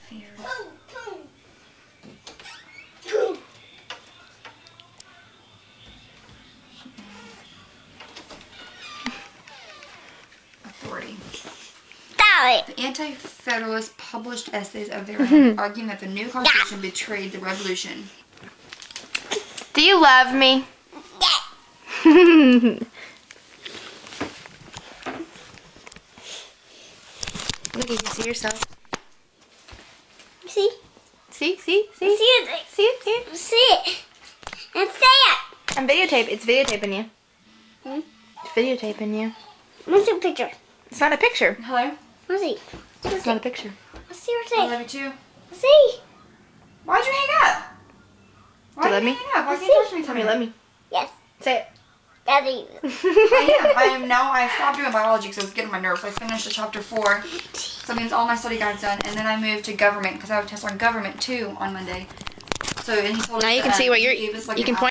favorite. Authority. The Anti-Federalists published essays of their own, arguing that the new Constitution betrayed the Revolution. Do you love me? Look, you can see yourself. See? See? See it. See it? See it. And say it. I'm videotaping. It's videotaping you. Hmm? It's videotaping you. What's your picture? It's not a picture. Hello? Let's see. It's not a picture. Let's see I your love face. you too. Let's see. Why'd you hang up? Why'd let you me? hang up? Why Let's can't you talk to me? Tell me, let me. Yes. Say it. Daddy. I am now. I stopped doing biology because it was getting on my nerves. I finished the chapter 4. So that means all my study guide's done. And then I moved to government because I have a test on government too on Monday. So, and he told us Now you can that, see what he you're, gave us, like, you an can point